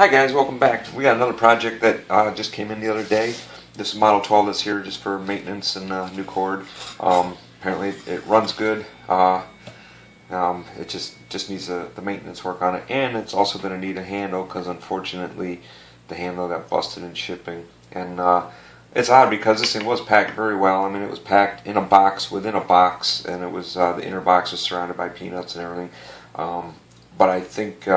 Hi guys, welcome back. We got another project that just came in the other day. This is Model 12 that's here just for maintenance and new cord. Apparently it runs good. It just needs the maintenance work on it, and it's also going to need a handle because unfortunately the handle got busted in shipping. And it's odd because this thing was packed very well. I mean, it was packed in a box within a box, and it was the inner box was surrounded by peanuts and everything. But I think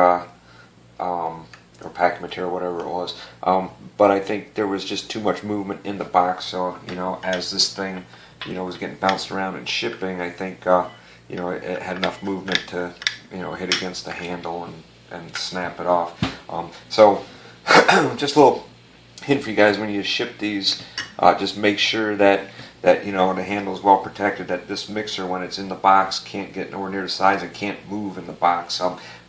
or packing material, whatever it was. But I think there was just too much movement in the box. So as this thing, was getting bounced around and shipping, I think it had enough movement to hit against the handle and snap it off. So just a little hint for you guys: when you ship these, just make sure that the handle is well protected, that this mixer, when it's in the box, can't get nowhere near the sides and can't move in the box.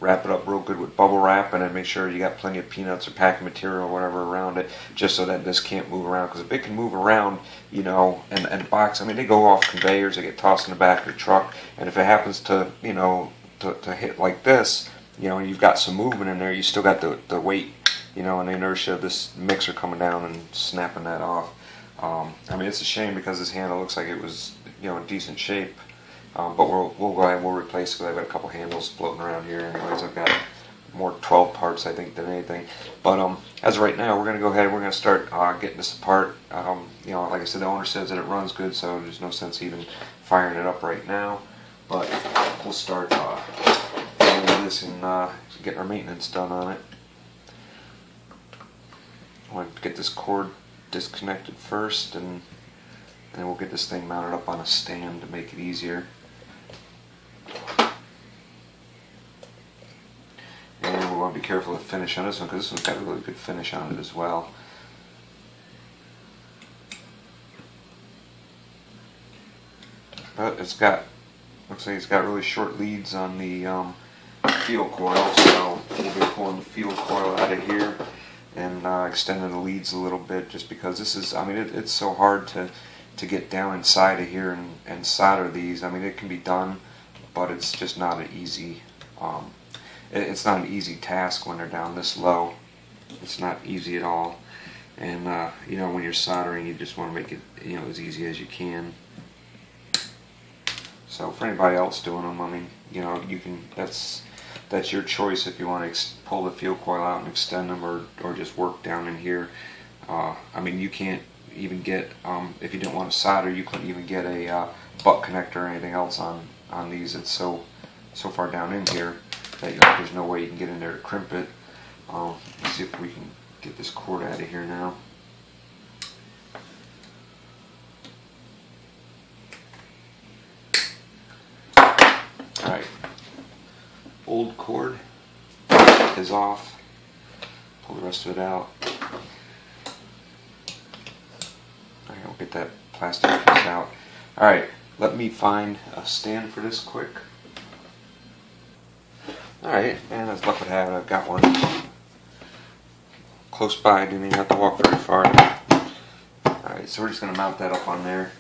Wrap it up real good with bubble wrap, and then make sure you got plenty of peanuts or packing material or whatever around it, just so that this can't move around. Because if it can move around, and the box, I mean, they go off conveyors, they get tossed in the back of the truck, and if it happens to to hit like this, and you've got some movement in there, you still got the weight, and the inertia of this mixer coming down and snapping that off. I mean, it's a shame because this handle looks like it was in decent shape, but we'll go ahead and we'll replace it because I've got a couple handles floating around here. Anyways, I've got more 12 parts I think than anything. But as of right now, we're going to go ahead and we're going to start getting this apart. Like I said, the owner says that it runs good, so there's no sense even firing it up right now. But we'll start doing this and getting our maintenance done on it. I want to get this cord disconnected first, and then we'll get this thing mounted up on a stand to make it easier. And we want to be careful of the finish on this one because this one's got a really good finish on it as well. But looks like it's got really short leads on the field coil, so we'll be pulling the field coil out of here and extending the leads a little bit, just because this is, I mean, it's so hard to get down inside of here and solder these. I mean, it can be done, but it's just not an easy it's not an easy task when they're down this low. It's not easy at all. And when you're soldering, you just want to make it as easy as you can. So for anybody else doing them, I mean, you can, that's your choice if you want to pull the field coil out and extend them, or just work down in here. I mean, you can't even get, if you didn't want to solder, you couldn't even get a butt connector or anything else on these. It's so far down in here that there's no way you can get in there to crimp it. Let's see if we can get this cord out of here now. Alright, old cord is off. Pull the rest of it out. Alright, we'll get that plastic piece out. Alright, let me find a stand for this quick. Alright, and as luck would have it, I've got one close by. I didn't even have to walk very far. Alright, so we're just going to mount that up on there.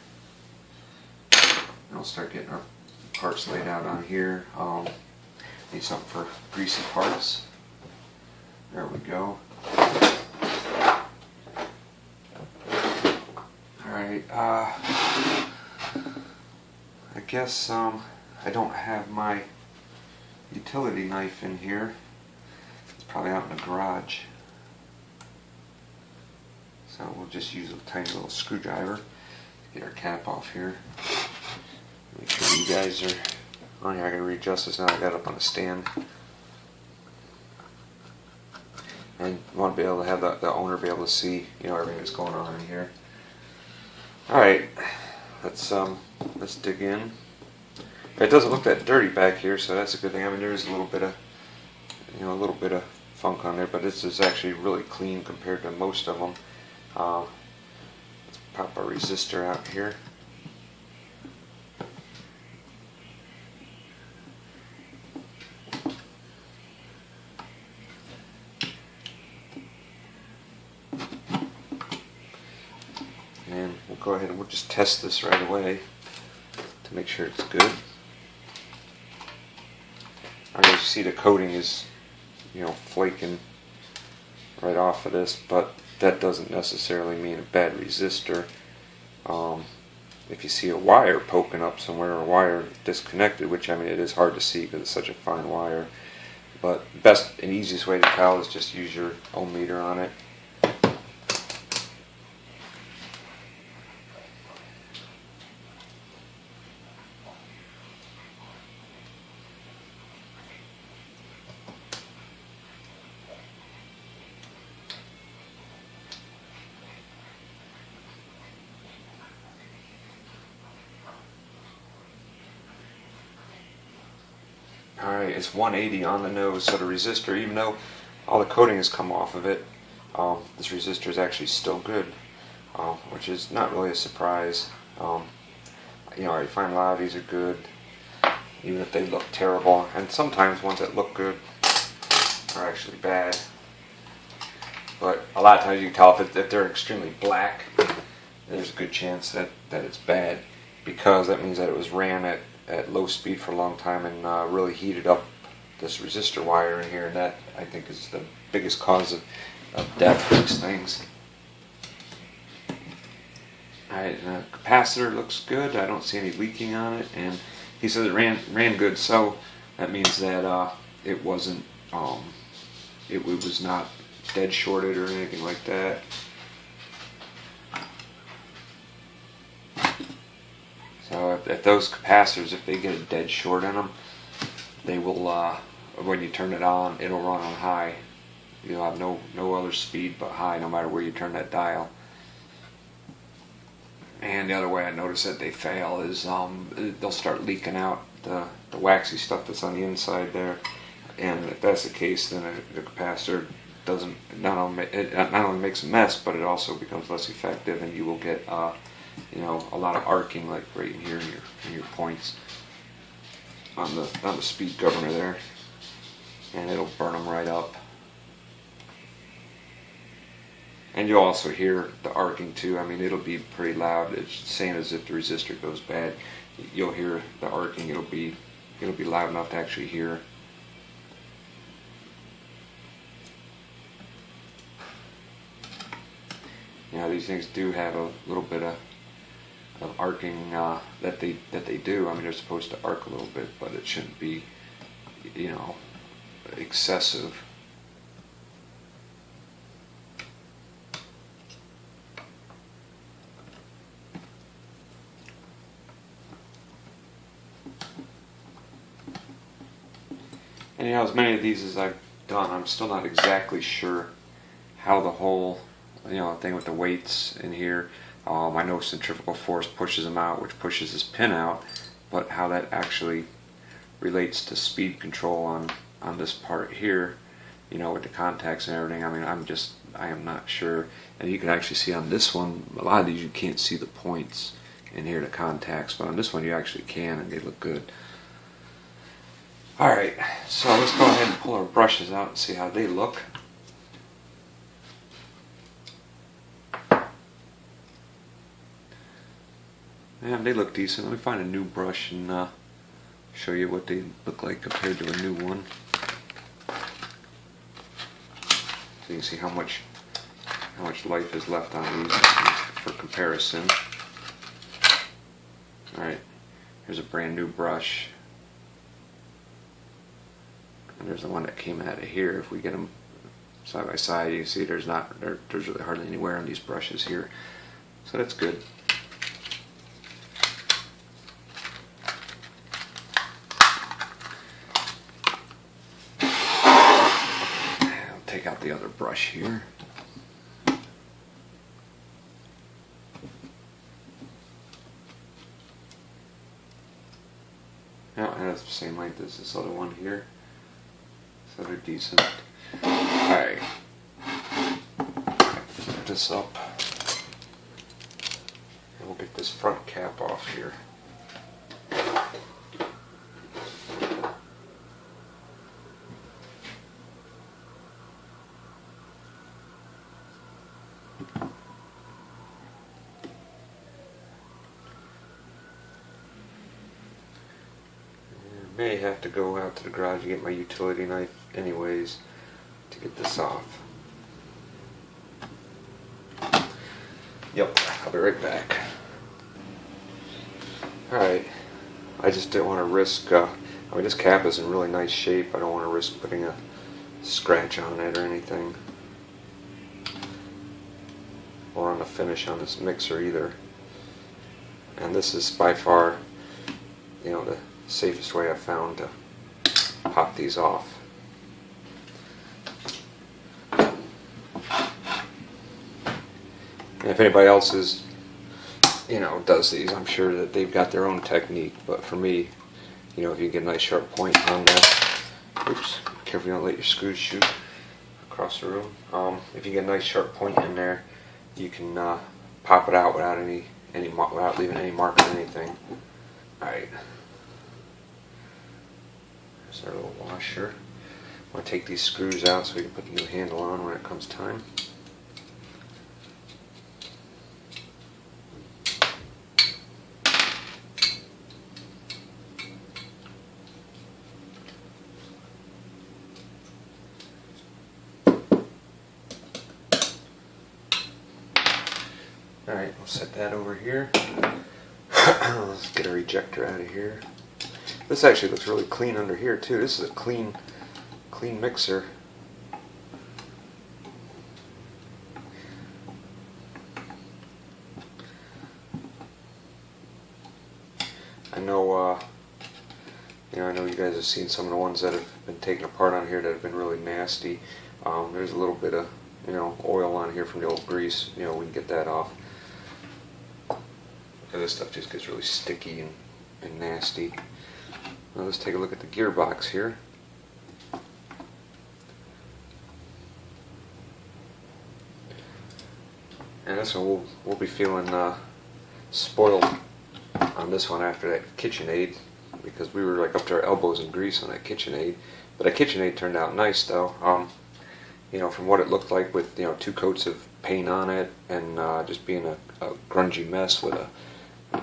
And we'll start getting our parts laid out on here. Need something for greasy parts. There we go. Alright, I guess I don't have my utility knife in here. It's probably out in the garage. So we'll just use a tiny little screwdriver to get our cap off here. Make sure you guys are on here. I gotta readjust this now. I got it up on a stand. And you want to be able to have the owner be able to see, everything that's going on in here. Alright, let's dig in. It doesn't look that dirty back here, so that's a good thing. I mean, there is a little bit of funk on there, but this is actually really clean compared to most of them. Let's pop our resistor out here. And we'll go ahead and we'll just test this right away to make sure it's good. I mean, you see the coating is, flaking right off of this, but that doesn't necessarily mean a bad resistor. If you see a wire poking up somewhere or a wire disconnected, which I mean it is hard to see because it's such a fine wire, but best and easiest way to tell is just use your ohm meter on it. Alright, it's 180 on the nose, so the resistor, even though all the coating has come off of it, this resistor is actually still good, which is not really a surprise. You know, I find a lot of these are good, even if they look terrible, and sometimes ones that look good are actually bad. But a lot of times you can tell if they're extremely black, there's a good chance that it's bad, because that means that it was ran at low speed for a long time and really heated up this resistor wire in here, and that I think is the biggest cause of death for these things. Alright, the capacitor looks good. I don't see any leaking on it, and he says it ran good, so that means that it wasn't it was not dead shorted or anything like that. So if those capacitors, if they get a dead short in them, they will, when you turn it on, it'll run on high. You'll have no other speed but high, no matter where you turn that dial. And the other way I notice that they fail is they'll start leaking out the waxy stuff that's on the inside there. And if that's the case, then the capacitor doesn't not only makes a mess, but it also becomes less effective, and you will get you know, a lot of arcing, like right in here in your points on the speed governor there, and it'll burn them right up. And you'll also hear the arcing too. I mean, it'll be pretty loud. It's the same as if the resistor goes bad. You'll hear the arcing. It'll be loud enough to actually hear. You know, these things do have a little bit of arcing that they do. I mean, they're supposed to arc a little bit, but it shouldn't be, you know, excessive. And you know, as many of these as I've done, I'm still not exactly sure how the whole, you know, thing with the weights in here. I know centrifugal force pushes them out, which pushes this pin out, but how that actually relates to speed control on this part here, you know, with the contacts and everything. I mean, I am not sure. And you can actually see on this one, a lot of these you can't see the points in here, the contacts, but on this one you actually can, and they look good. Alright, so let's go ahead and pull our brushes out and see how they look. Yeah, they look decent. Let me find a new brush and show you what they look like compared to a new one. So you can see how much life is left on these for comparison. Alright, here's a brand new brush. And there's the one that came out of here. If we get them side by side, you can see there's really hardly any wear on these brushes here. So that's good. I'll take out the other brush here. Yeah, and that's the same length as this other one here. So they're decent. Alright. Flip this up. And we'll get this front cap off here. May have to go out to the garage and get my utility knife anyways to get this off. Yep, I'll be right back. Alright, I just didn't want to risk, I mean this cap is in really nice shape. I don't want to risk putting a scratch on it or anything. Or on the finish on this mixer either. And this is by far, you know, the safest way I've found to pop these off. And if anybody else is, you know, does these, I'm sure that they've got their own technique. But for me, you know, if you get a nice sharp point on that, oops, careful you don't let your screws shoot across the room. If you get a nice sharp point in there, you can pop it out without without leaving any mark or anything. All right, there's our little washer. I'm going to take these screws out so we can put the new handle on when it comes time. Alright, we'll set that over here. Let's get our ejector out of here. This actually looks really clean under here too. This is a clean mixer. I know I know you guys have seen some of the ones that have been taken apart on here that have been really nasty. There's a little bit of, you know, oil on here from the old grease. You know, we can get that off. This stuff just gets really sticky and nasty. Now let's take a look at the gearbox here. And this one we'll be feeling spoiled on this one after that KitchenAid, because we were like up to our elbows in grease on that KitchenAid. But that KitchenAid turned out nice though. You know, from what it looked like with, you know, 2 coats of paint on it and just being a grungy mess with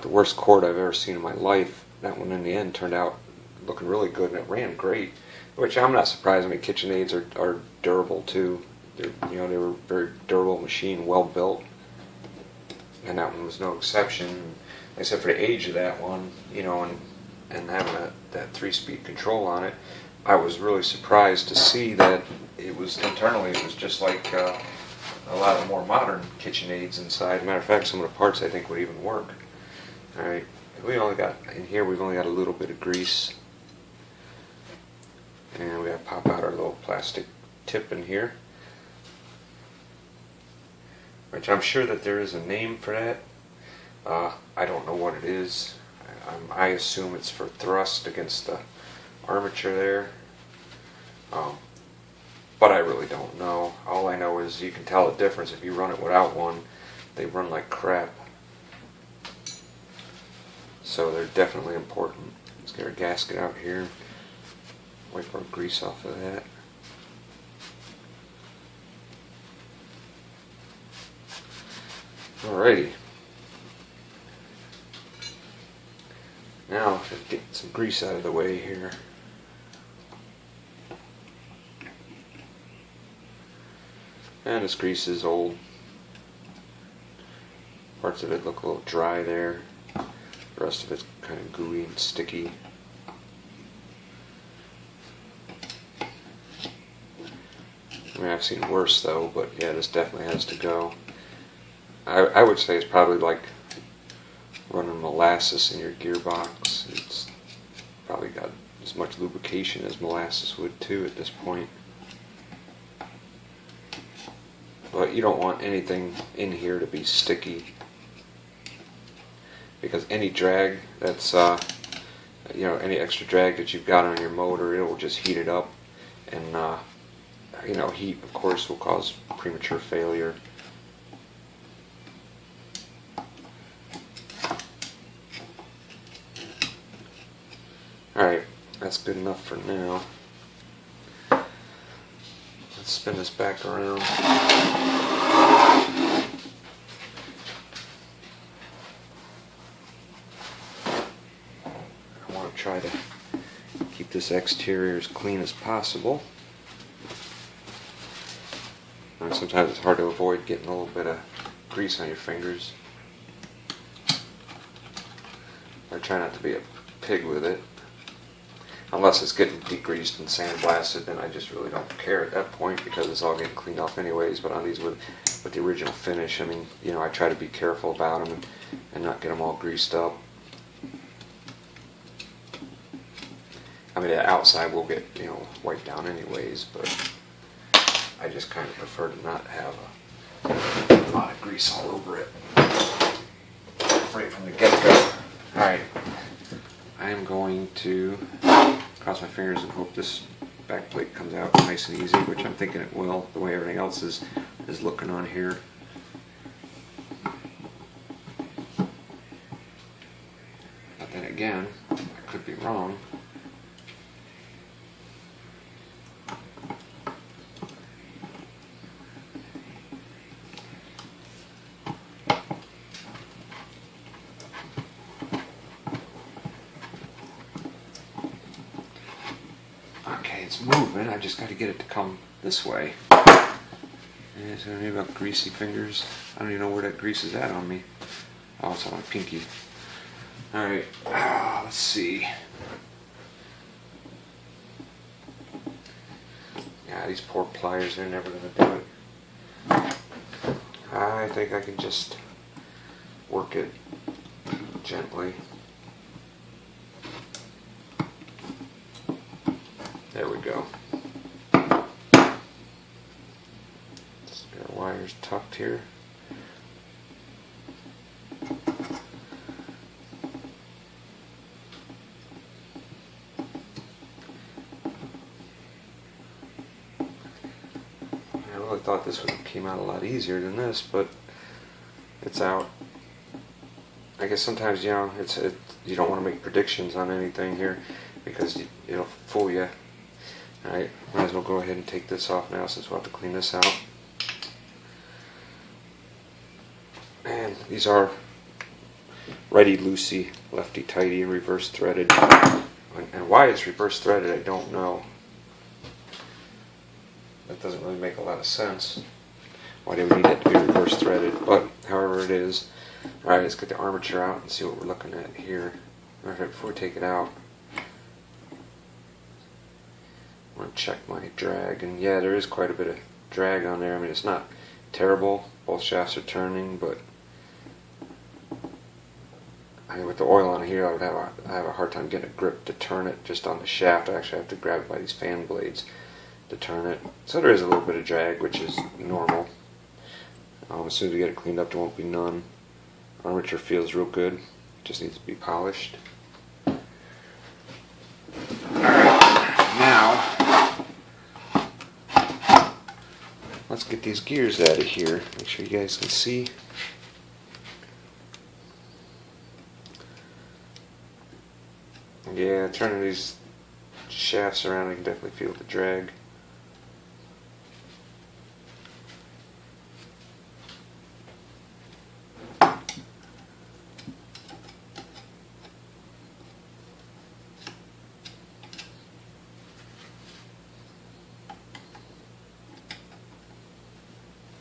the worst cord I've ever seen in my life. That one in the end turned out looking really good, and it ran great, which I'm not surprised. I mean, KitchenAids are durable too. They were a very durable machine, well built, and that one was no exception, except for the age of that one, you know, and having that 3-speed control on it. I was really surprised to see that it was internally, it was just like a lot of the more modern KitchenAids inside. Matter of fact, some of the parts I think would even work. Alright, we've only got a little bit of grease, and we gotta pop out our little plastic tip in here, which I'm sure that there is a name for that. I don't know what it is. I assume it's for thrust against the armature there, but I really don't know. All I know is you can tell the difference if you run it without one. They run like crap. So they're definitely important. Let's get our gasket out here. Wipe our grease off of that. Alrighty. Now, let's get some grease out of the way here. And this grease is old. Parts of it look a little dry there. The rest of it's kind of gooey and sticky. I mean, I've seen worse though, but yeah, this definitely has to go. I would say it's probably like running molasses in your gearbox. It's probably got as much lubrication as molasses would too at this point. But you don't want anything in here to be sticky, because any drag that's any extra drag that you've got on your motor, it will just heat it up, and heat of course will cause premature failure. Alright, that's good enough for now. Let's spin this back around. I want to try to keep this exterior as clean as possible. Sometimes it's hard to avoid getting a little bit of grease on your fingers. I try not to be a pig with it. Unless it's getting degreased and sandblasted, then I just really don't care at that point because it's all getting cleaned off anyways. But on these with the original finish, I mean, you know, I try to be careful about them and not get them all greased up. I mean, the outside will get, you know, wiped down anyways, but I just kind of prefer to not have a lot of grease all over it right from the get-go. Alright, I am going to cross my fingers and hope this back plate comes out nice and easy, which I'm thinking it will, the way everything else is looking on here. But then again, I could be wrong. It's moving, I just got to get it to come this way. And so maybe about greasy fingers. I don't even know where that grease is at on me. Oh, it's on my pinky. Alright, let's see. Yeah, these poor pliers, they're never going to do it. I think I can just work it gently. There we go. Spare wires tucked here. I really thought this one came out a lot easier than this, but it's out. I guess sometimes, you know, you don't want to make predictions on anything here because it'll fool you. Alright, might as well go ahead and take this off now since we'll have to clean this out. And these are righty-loosey, lefty-tighty, reverse threaded. And why it's reverse threaded, I don't know. That doesn't really make a lot of sense. Why do we need it to be reverse threaded? But however it is. Alright, let's get the armature out and see what we're looking at here. Before we take it out, I want to check my drag, and yeah, there is quite a bit of drag on there. I mean, it's not terrible. Both shafts are turning, but I mean, with the oil on here, I have a hard time getting a grip to turn it just on the shaft. I actually have to grab it by these fan blades to turn it. So there is a little bit of drag, which is normal. As soon as we get it cleaned up, there won't be none. Armature feels real good. Just needs to be polished. Now, let's get these gears out of here. Make sure you guys can see. Yeah, turning these shafts around, I can definitely feel the drag.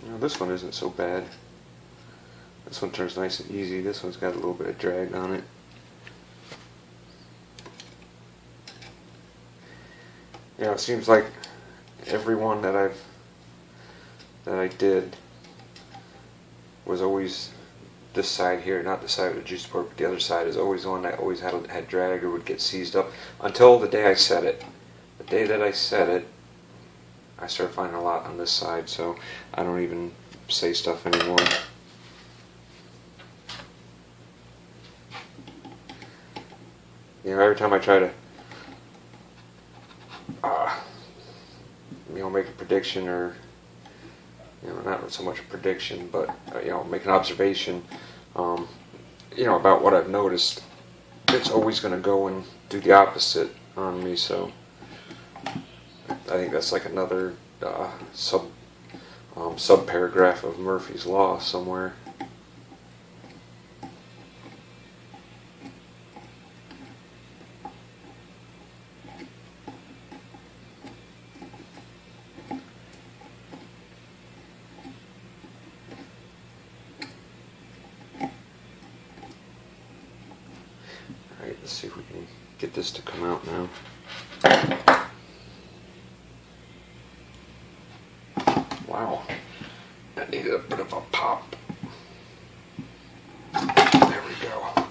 Now this one isn't so bad. This one turns nice and easy. This one's got a little bit of drag on it. Yeah, it seems like every one that I did was always this side here, not the side with the juice port, but the other side is always the one that always had drag or would get seized up until the day I set it. The day that I set it, I started finding a lot on this side, so I don't even say stuff anymore. You know, every time I try to make a prediction, or not so much a prediction, but make an observation, about what I've noticed, it's always going to go and do the opposite on me. So I think that's like another sub paragraph of Murphy's Law somewhere. Let's see if we can get this to come out now. Wow, that needed a bit of a pop. There we go.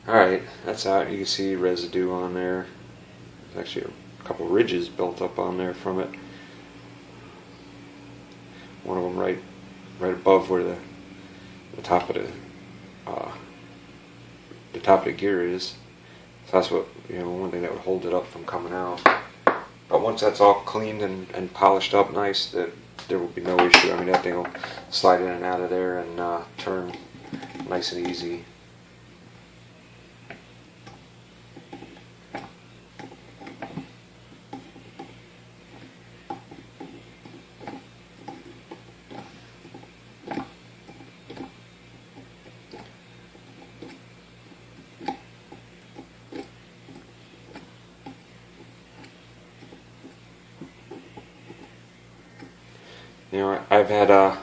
Alright, that's out. You can see residue on there. There's actually a couple ridges built up on there from it. One of them right above where the top of the gear is. So that's what, one thing that would hold it up from coming out. But once that's all cleaned and polished up nice, there will be no issue. I mean, that thing will slide in and out of there and turn nice and easy. I've had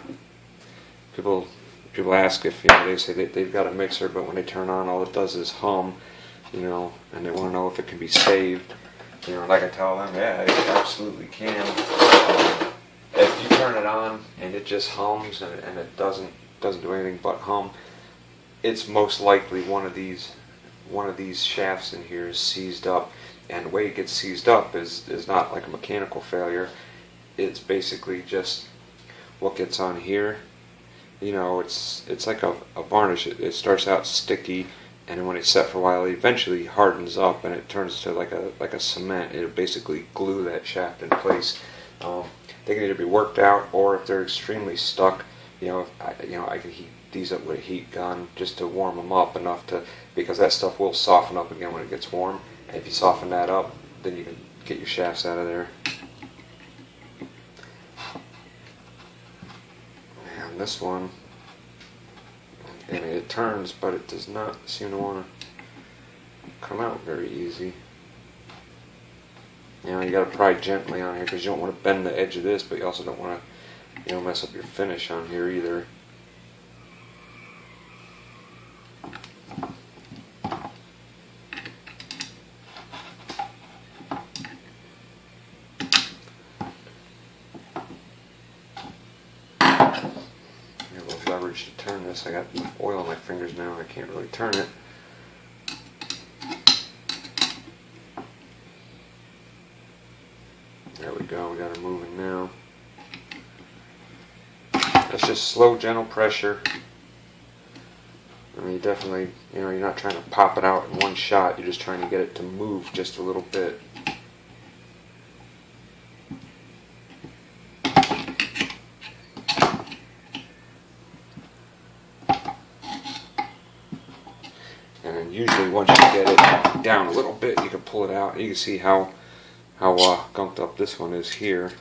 people ask if they say they've got a mixer, but when they turn on, all it does is hum, and they want to know if it can be saved. Like I tell them, yeah, it absolutely can. If you turn it on and it just hums and it doesn't do anything but hum, it's most likely one of these shafts in here is seized up. And the way it gets seized up is not like a mechanical failure. It's basically just what gets on here. It's like a varnish. It starts out sticky, and then when it's set for a while, it eventually hardens up and it turns to like a cement. It'll basically glue that shaft in place. They can either be worked out, or if they're extremely stuck, I can heat these up with a heat gun just to warm them up enough because that stuff will soften up again when it gets warm. And if you soften that up, then you can get your shafts out of there. And this one, it turns, but it does not seem to want to come out very easy. You got to pry gently on here because you don't want to bend the edge of this, but you also don't want to, mess up your finish on here either. Leverage to turn this. I got oil on my fingers now. I can't really turn it. There we go. We got it moving now. That's just slow, gentle pressure. I mean, you definitely, you're not trying to pop it out in one shot. You're just trying to get it to move just a little bit. And then usually once you get it down a little bit, you can pull it out. You can see how gunked up this one is here.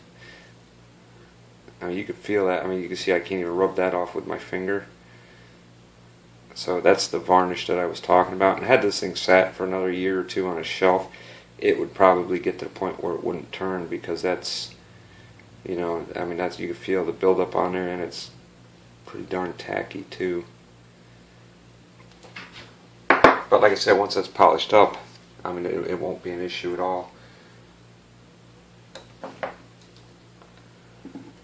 I mean, you can feel that. I mean, you can see I can't even rub that off with my finger. So that's the varnish that I was talking about. And had this thing sat for another year or two on a shelf, it would probably get to the point where it wouldn't turn, because that's, I mean, you can feel the buildup on there, and it's pretty darn tacky too. But like I said, once that's polished up, I mean, it won't be an issue at all.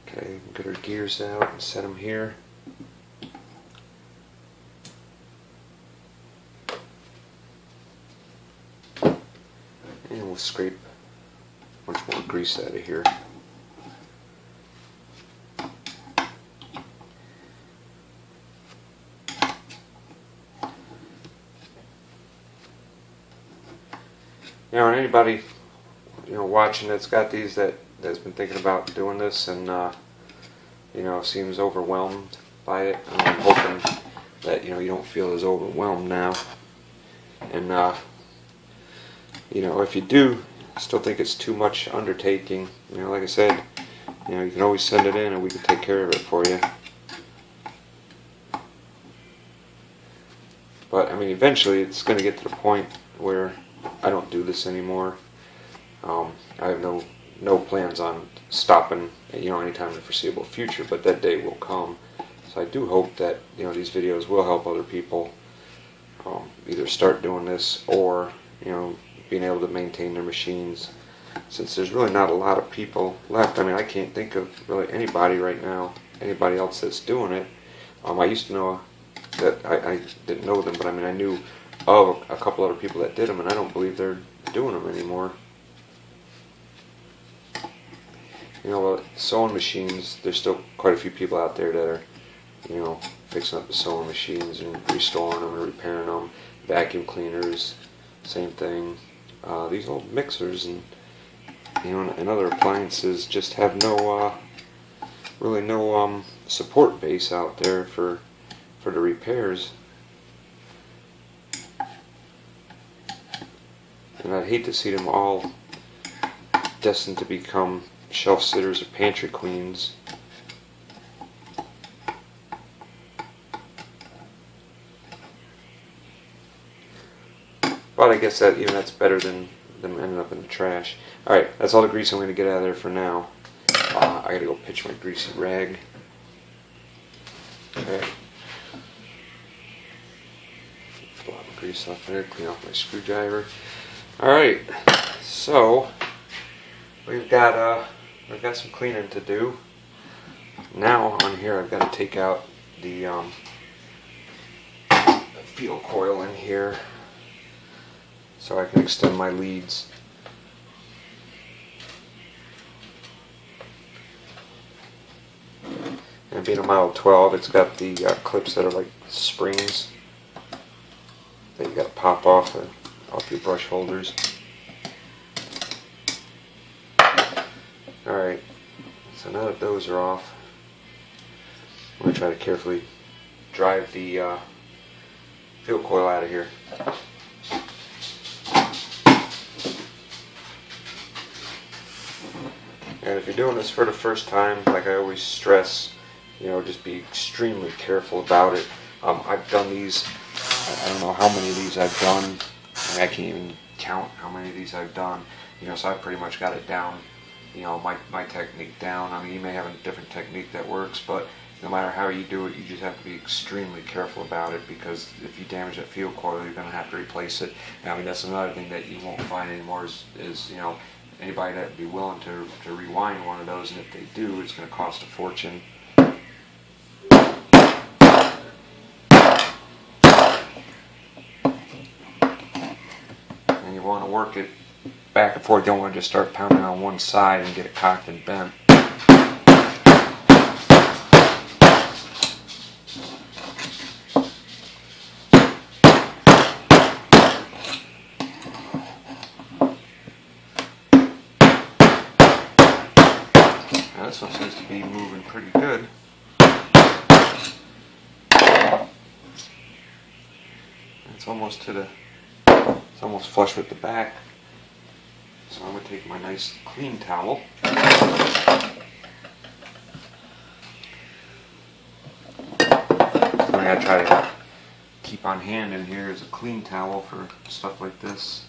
Okay, get our gears out and set them here. And we'll scrape much more grease out of here. And anybody watching that's got these that's been thinking about doing this and seems overwhelmed by it, I'm hoping that you don't feel as overwhelmed now. And if you do still think it's too much undertaking, like I said, you can always send it in and we can take care of it for you. But I mean, eventually it's going to get to the point where I don't do this anymore. I have no plans on stopping, anytime in the foreseeable future, but that day will come. So I do hope that these videos will help other people either start doing this or, you know, being able to maintain their machines. Since there's really not a lot of people left, I mean, I can't think of really anybody right now, anybody else that's doing it. I used to know that I didn't know them, but I mean, I knew of a couple other people that did them, and I don't believe they're doing them anymore. You know, sewing machines, there's still quite a few people out there that are, you know, fixing up the sewing machines and restoring them and repairing them. Vacuum cleaners, same thing. These old mixers and, you know, and other appliances just have no, really no support base out there for the repairs. And I'd hate to see them all destined to become shelf sitters or pantry queens. But I guess that even that's better than them ending up in the trash. Alright, that's all the grease I'm going to get out of there for now. I gotta go pitch my greasy rag. Okay. Blow the grease off there, clean off my screwdriver. Alright, so we've got some cleaning to do. Now on here I've got to take out the field coil in here so I can extend my leads. And being a Model 12, it's got the clips that are like springs that you got to pop off your brush holders. Alright, so now that those are off, I'm going to try to carefully drive the field coil out of here. And if you're doing this for the first time, like I always stress, you know, just be extremely careful about it. I've done these, I don't know how many of these I've done. I mean, I can't even count how many of these I've done. You know, so I've pretty much got it down, you know, my technique down. I mean, you may have a different technique that works, but no matter how you do it, you just have to be extremely careful about it, because if you damage that field coil, you're going to have to replace it. And, I mean, that's another thing that you won't find anymore is you know, anybody that would be willing to rewind one of those, and if they do, it's going to cost a fortune. And you want to work it back and forth. You don't want to just start pounding on one side and get it cocked and bent. Now this one seems to be moving pretty good. It's almost it's almost flush with the back. So I'm going to take my nice clean towel. What I gotta try to keep on hand in here is a clean towel for stuff like this.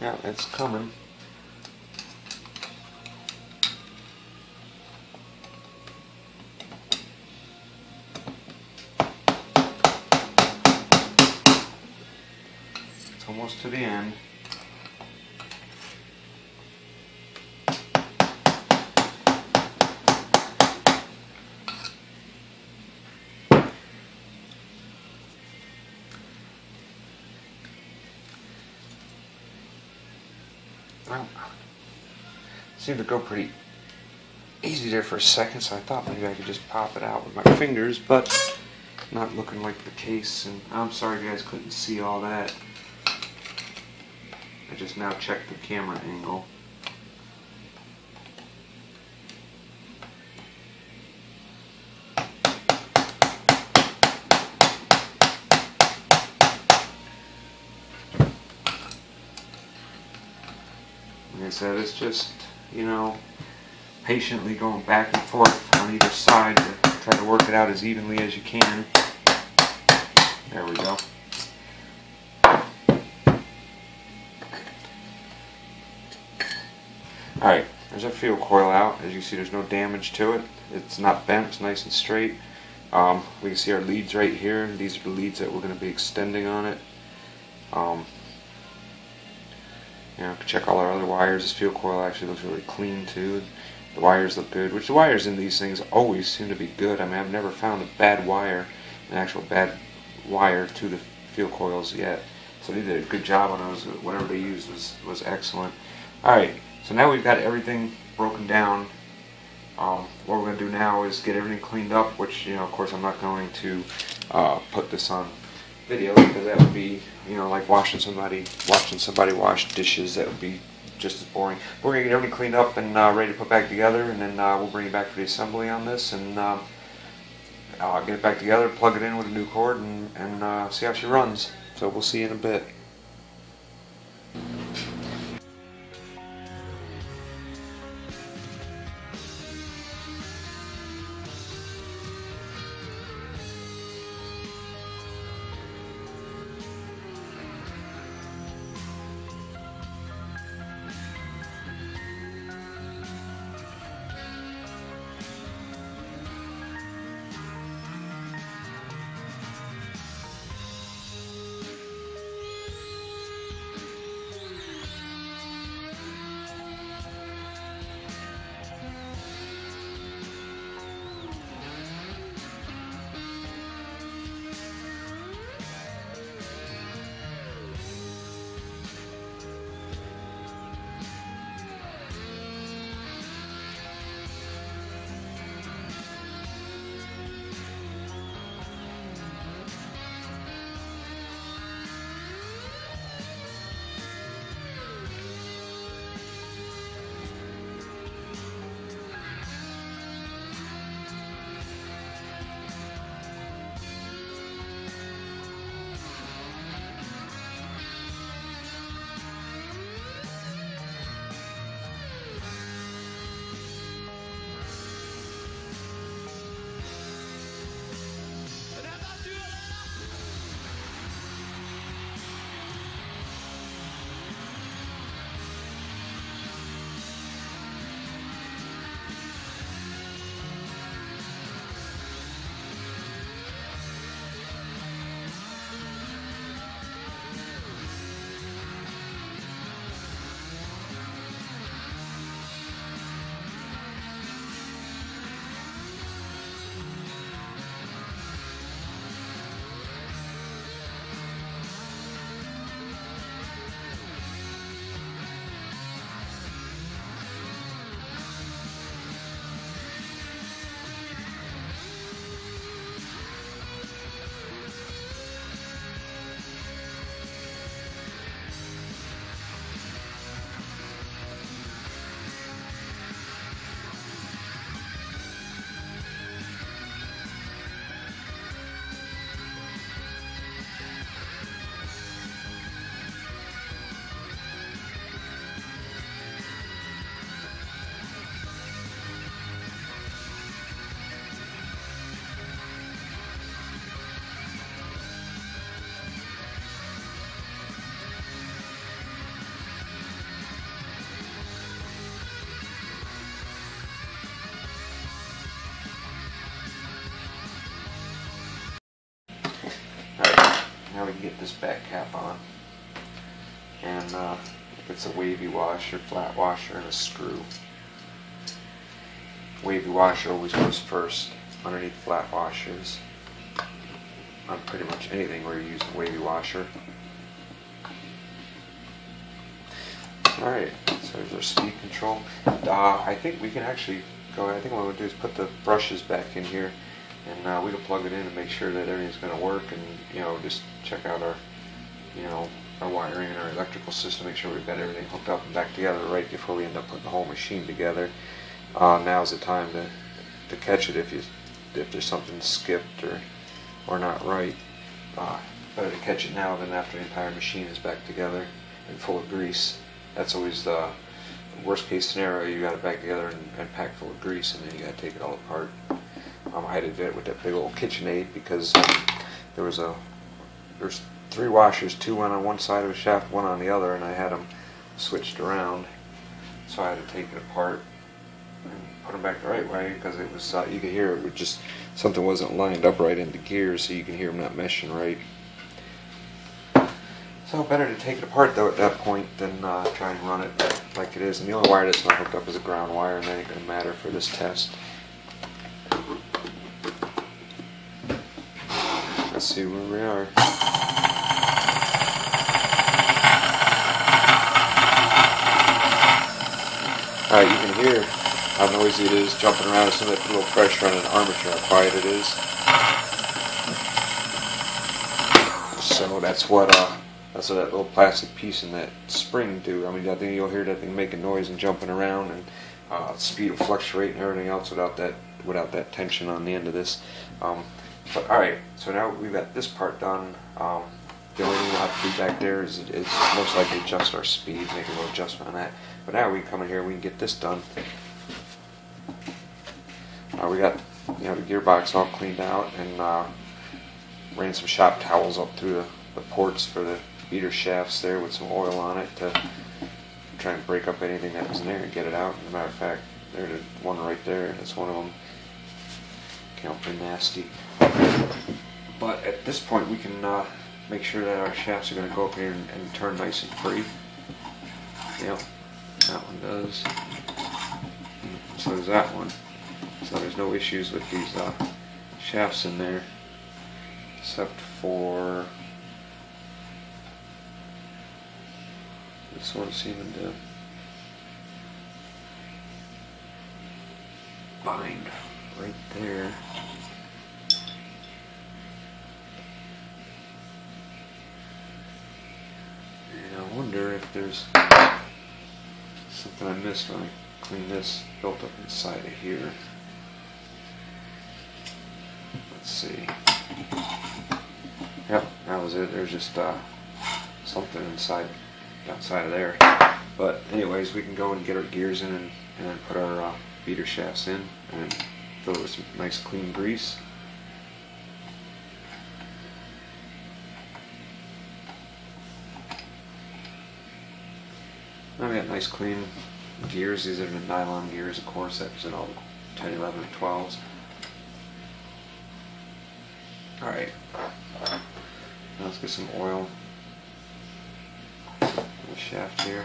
Yeah, it's coming. It's almost to the end. Well, seemed to go pretty easy there for a second, so I thought maybe I could just pop it out with my fingers, but not looking like the case. And I'm sorry you guys couldn't see all that. I just now checked the camera angle. said, it's just, you know, patiently going back and forth on either side to try to work it out as evenly as you can. There we go. Alright, there's our field coil out. As you see, there's no damage to it. It's not bent, it's nice and straight. We can see our leads right here. These are the leads that we're going to be extending on it. You know, check all our other wires. This field coil actually looks really clean too. The wires look good, which the wires in these things always seem to be good. I mean, I've never found a bad wire, an actual bad wire to the field coils yet. So they did a good job on those. Whatever they used was excellent. Alright, so now we've got everything broken down. What we're going to do now is get everything cleaned up, which, you know, of course I'm not going to put this on video because that would be, you know, like watching somebody wash dishes. That would be just as boring. We're going to get everything cleaned up and ready to put back together, and then we'll bring it back for the assembly on this, and get it back together, plug it in with a new cord, and see how she runs. So we'll see you in a bit. Now we can get this back cap on, and if it's a wavy washer, flat washer, and a screw. Wavy washer always goes first underneath flat washers on pretty much anything where you're using wavy washer. Alright, so there's our speed control. I think we can actually go ahead. I think what we'll do is put the brushes back in here, and we can plug it in and make sure that everything's going to work, and just check out our our wiring and our electrical system, make sure we've got everything hooked up and back together right before we end up putting the whole machine together. Now's the time to catch it if there's something skipped or not right. Better to catch it now than after the entire machine is back together and full of grease. That's always the worst case scenario, you got it back together and packed full of grease, and then you got to take it all apart. I did it with that big old KitchenAid because there's 3 washers, 2 went on one side of the shaft, 1 on the other, and I had them switched around, so I had to take it apart and put them back the right way because it was you could hear it would just something wasn't lined up right in the gears, so you can hear them not meshing right. So better to take it apart though at that point than try and run it like it is. And the only wire that's not hooked up is a ground wire, and that ain't going to matter for this test. Let's see where we are. Alright, you can hear how noisy it is jumping around as soon as I put a little pressure on an armature, how quiet it is. So that's what that little plastic piece and that spring do. I mean, I think you'll hear that thing making noise and jumping around, and speed will fluctuate and everything else without that tension on the end of this. But alright, so now we've got this part done. The only thing we'll have to do back there is most likely adjust our speed, make a little adjustment on that. But now we can come in here and we can get this done. We got the gearbox all cleaned out, and ran some shop towels up through the ports for the beater shafts there with some oil on it to try and break up anything that was in there and get it out. As a matter of fact, there's one right there. That's one of them. Came out pretty nasty. But at this point, we can make sure that our shafts are going to go up here and turn nice and free. Yep, that one does. So does that one. So there's no issues with these shafts in there, except for this one seeming to bind right there. And I wonder if there's something I missed when I cleaned this built up inside of here. Let's see. Yep, that was it. There's just something outside of there. But anyways, we can go and get our gears in and then put our beater shafts in and then fill it with some nice clean grease. Now we got nice clean gears. These are the nylon gears, of course. That's in all the 10, 11, and 12s. Alright, now let's get some oil in the shaft here.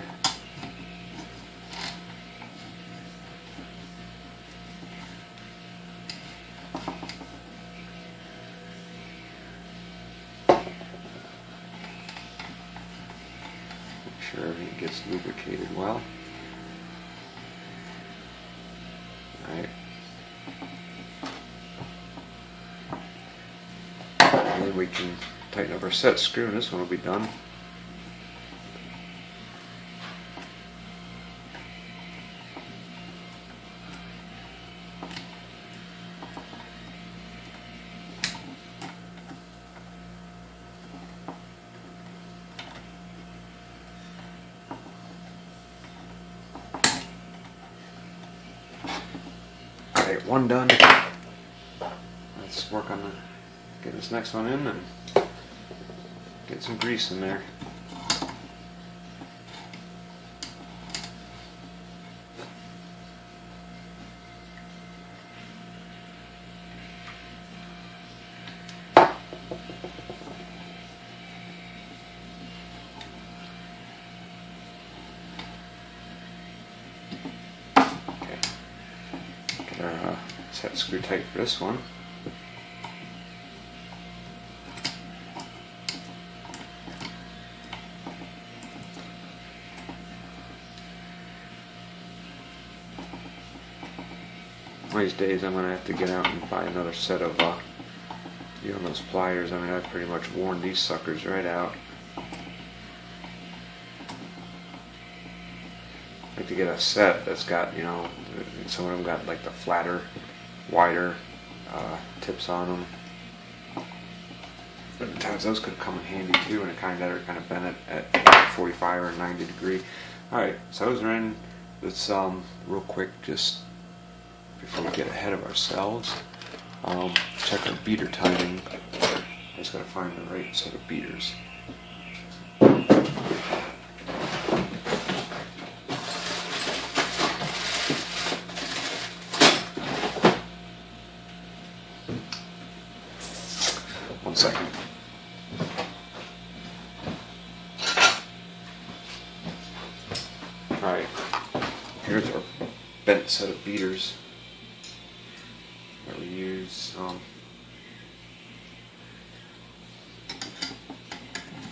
Make sure everything gets lubricated well. Alright. And then we can tighten up our set screw, and this one will be done. Alright, one done. Let's work on getting this next one in and get some grease in there. Set screw tight for this one. One of these days I'm going to have to get out and buy another set of those pliers. I mean, I've pretty much worn these suckers right out. I'd like to get a set that's got, some of them got like the flatter, wider tips on them. But at times those could come in handy too, and it kind of bent it at 45 or 90 degree. Alright, so those are in. let's real quick, just before we get ahead of ourselves, check our beater timing. I just gotta find the right set of beaters. One second. Alright, here's our bent set of beaters that we use.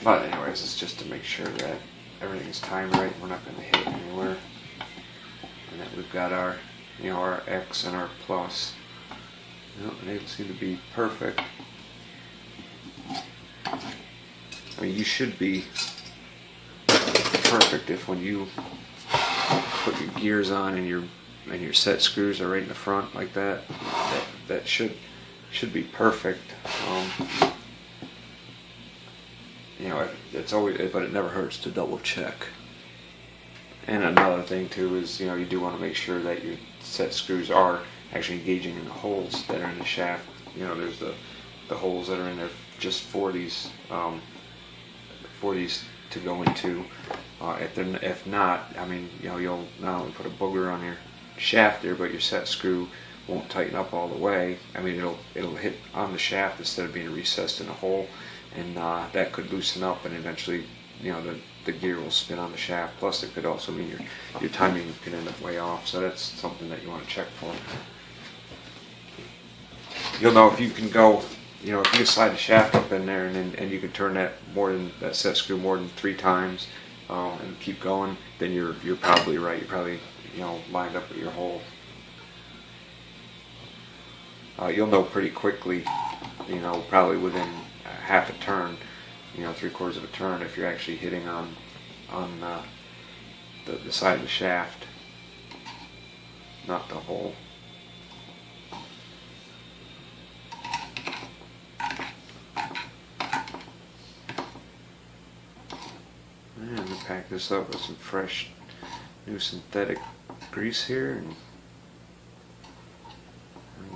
But anyways, it's just to make sure that everything's timed right. We're not going to hit anywhere, and that we've got our, our X and our plus. And they seem to be perfect. I mean, you should be perfect if when you put your gears on and your set screws are right in the front like that. That should be perfect. It's always, but it never hurts to double check. And another thing too is, you do want to make sure that your set screws are actually engaging in the holes that are in the shaft. There's the holes that are in there just for these to go into. If not, I mean, you'll not only put a booger on your shaft there, but your set screw won't tighten up all the way. I mean, it'll hit on the shaft instead of being recessed in a hole, and that could loosen up, and eventually, the gear will spin on the shaft. Plus, it could also mean your timing can end up way off. So that's something that you want to check for. You'll know if you can go, if you can slide the shaft up in there, and you can turn that set screw more than 3 times, and keep going, then you're probably right. You're probably lined up with your hole. You'll know pretty quickly, probably within half a turn, 3/4 of a turn, if you're actually hitting on the side of the shaft, not the hole. And I'm going to pack this up with some fresh new synthetic grease here, and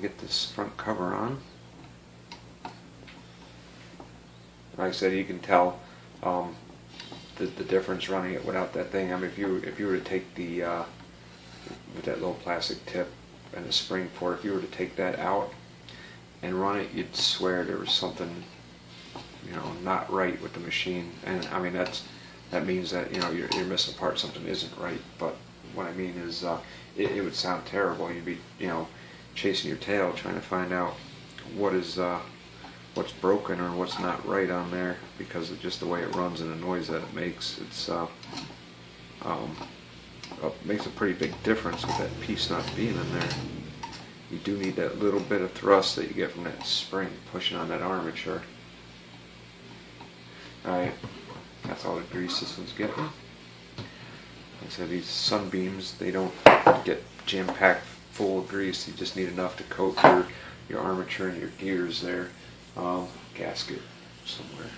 get this front cover on. Like I said, you can tell the difference running it without that thing. I mean, if you were to take the with that little plastic tip and the spring for it, if you were to take that out and run it, you'd swear there was something not right with the machine. And I mean, that means that you're missing a part, something isn't right. But what I mean is it would sound terrible. You'd be chasing your tail trying to find out what's broken or what's not right on there, because of just the way it runs and the noise that it makes. It makes a pretty big difference with that piece not being in there. You do need that little bit of thrust that you get from that spring pushing on that armature. Alright, that's all the grease this one's getting. Like I said, these Sunbeams, they don't get jam-packed full of grease. You just need enough to coat your armature and your gears there. Gasket somewhere.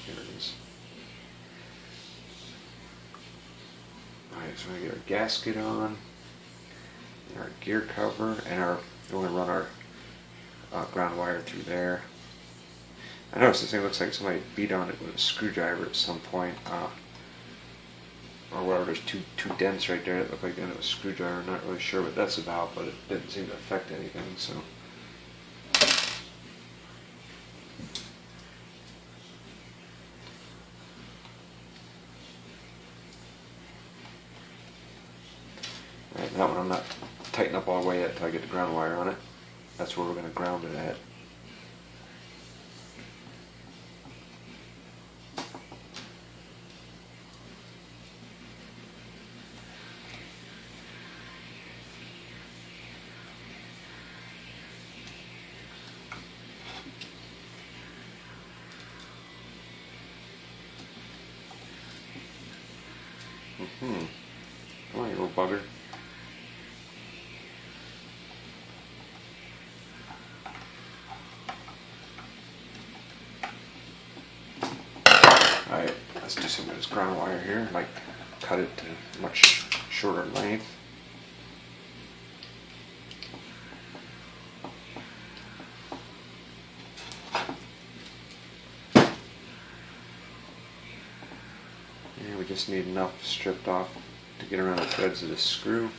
Here it is. Alright, so we're going to get our gasket on, and our gear cover, and we're going to run our ground wire through there. I noticed this thing looks like somebody beat on it with a screwdriver at some point, or whatever. There's two dents right there that look like the end of a screwdriver. I'm not really sure what that's about, but it didn't seem to affect anything. So. Alright, that one I'm not tightening up all the way yet until I get the ground wire on it. That's where we're going to ground it at. Come on, you little bugger. Alright, let's do some of this ground wire here. Like, cut it to much shorter length. just need enough stripped off to get around the threads of this screw.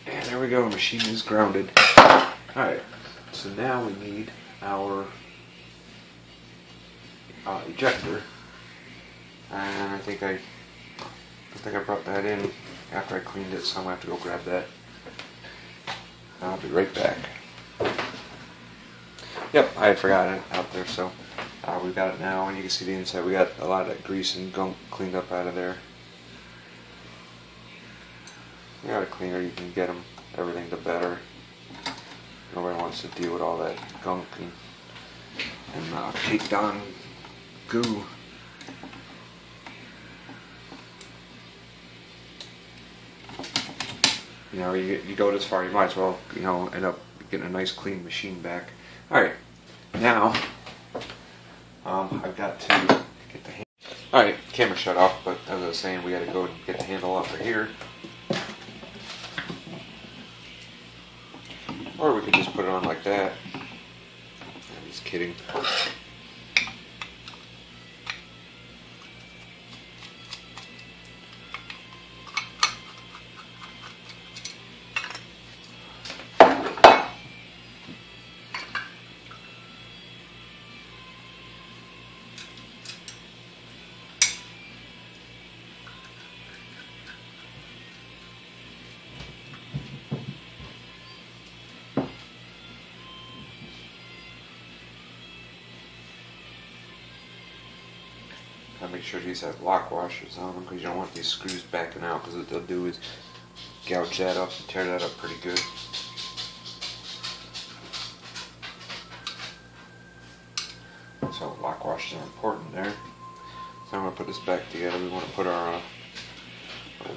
And there we go, machine is grounded. Alright, so now we need our ejector, and I think I brought that in after I cleaned it, so I'm going to have to go grab that. I'll be right back. Yep, I had forgotten it out there, so we've got it now, and you can see the inside. We got a lot of that grease and gunk cleaned up out of there. You got the cleaner you can get them, everything the better. Nobody wants to deal with all that gunk and caked on goo. You know, you go this far, you might as well, you know, end up getting a nice clean machine back. Alright, now I've got to get the handle. Alright, camera shut off, but as I was saying, we got to go and get the handle off of here. Or we could just put it on like that. I'm just kidding. Make sure these have lock washers on them, because you don't want these screws backing out, because what they'll do is gouge that up and tear that up pretty good. So lock washers are important there. So I'm going to put this back together. We want to put our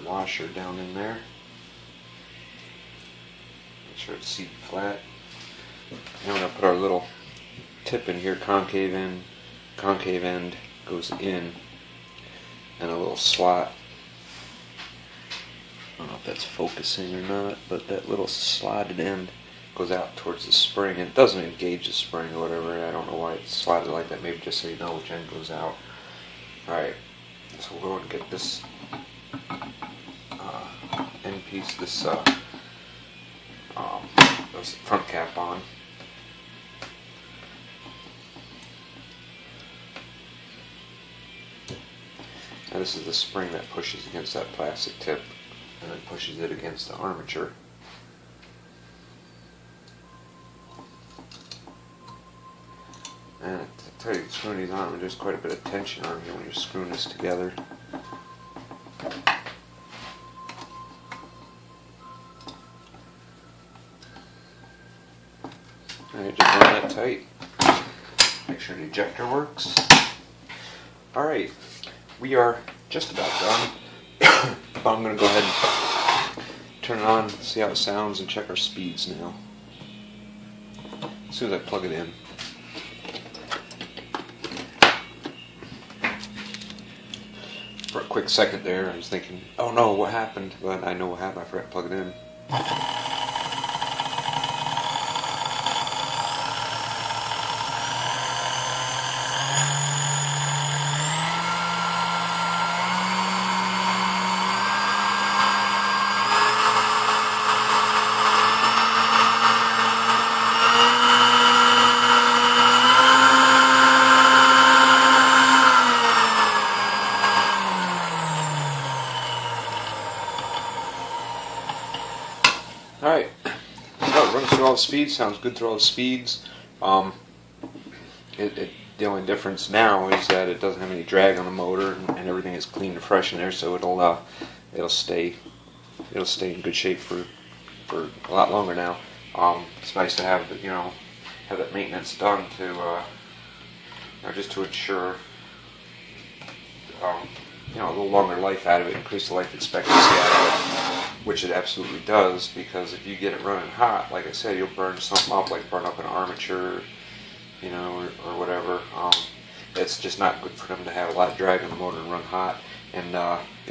washer down in there. Make sure it's seated flat. And I'm going to put our little tip in here, concave end goes in, and a little slot. I don't know if that's focusing or not, but that little slotted end goes out towards the spring, and it doesn't engage the spring or whatever. I don't know why it's slotted like that, maybe just so you know which end goes out. Alright, so we'll go and get this end piece, this front cap on. Now this is the spring that pushes against that plastic tip and then pushes it against the armature. And to tell you, screwing these on, there's quite a bit of tension on here when you're screwing this together. Alright, just run that tight. Make sure the ejector works. Alright. We are just about done, but I'm going to go ahead and turn it on, see how it sounds, and check our speeds now. As soon as I plug it in. For a quick second there, I was thinking, oh no, what happened? But I know what happened, I forgot to plug it in. Alright, so it runs through all the speeds, sounds good through all the speeds. The only difference now is that it doesn't have any drag on the motor, and everything is clean and fresh in there, so it'll stay in good shape for a lot longer now. It's nice to have have that maintenance done to just to ensure a little longer life out of it, increase the life expectancy out of it, which it absolutely does, because if you get it running hot, like I said, you'll burn something up, like burn up an armature, or whatever. it's just not good for them to have a lot of drag on the motor and run hot. And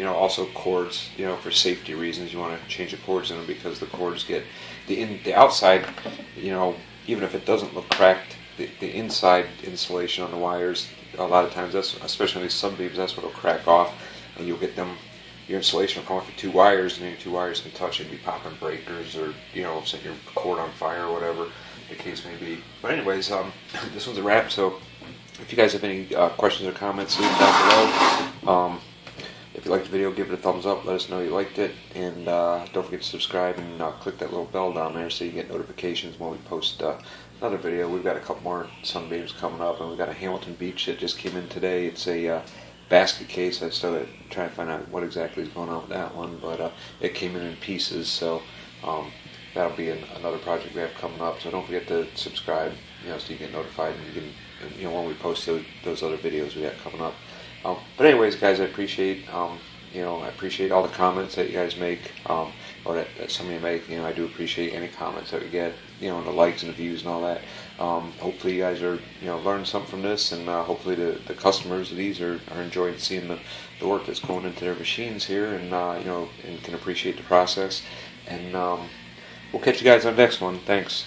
also cords, for safety reasons, you want to change the cords in them, because the cords get the outside, even if it doesn't look cracked, the inside insulation on the wires, a lot of times, that's, especially on these Sunbeams, that's what will crack off, and you'll get them. Your insulation will come off your two wires, and your two wires can touch and be popping breakers, or set your cord on fire, or whatever the case may be. But anyways, this one's a wrap. So if you guys have any questions or comments, leave them down below. If you liked the video, give it a thumbs up. Let us know you liked it, and don't forget to subscribe and click that little bell down there so you get notifications when we post another video. We've got a couple more Sunbeams coming up, and we've got a Hamilton Beach that just came in today. It's a basket case. I still got to try and find out what exactly is going on with that one, but it came in pieces, so that'll be another project we have coming up. So don't forget to subscribe, so you get notified, and you can, when we post those other videos we got coming up. But anyways, guys, I appreciate I appreciate all the comments that you guys make, or that some of you make. I do appreciate any comments that we get, and the likes and the views and all that. Hopefully you guys are learning something from this, and hopefully the customers of these are enjoying seeing the work that's going into their machines here, and and can appreciate the process. And we'll catch you guys on the next one. Thanks.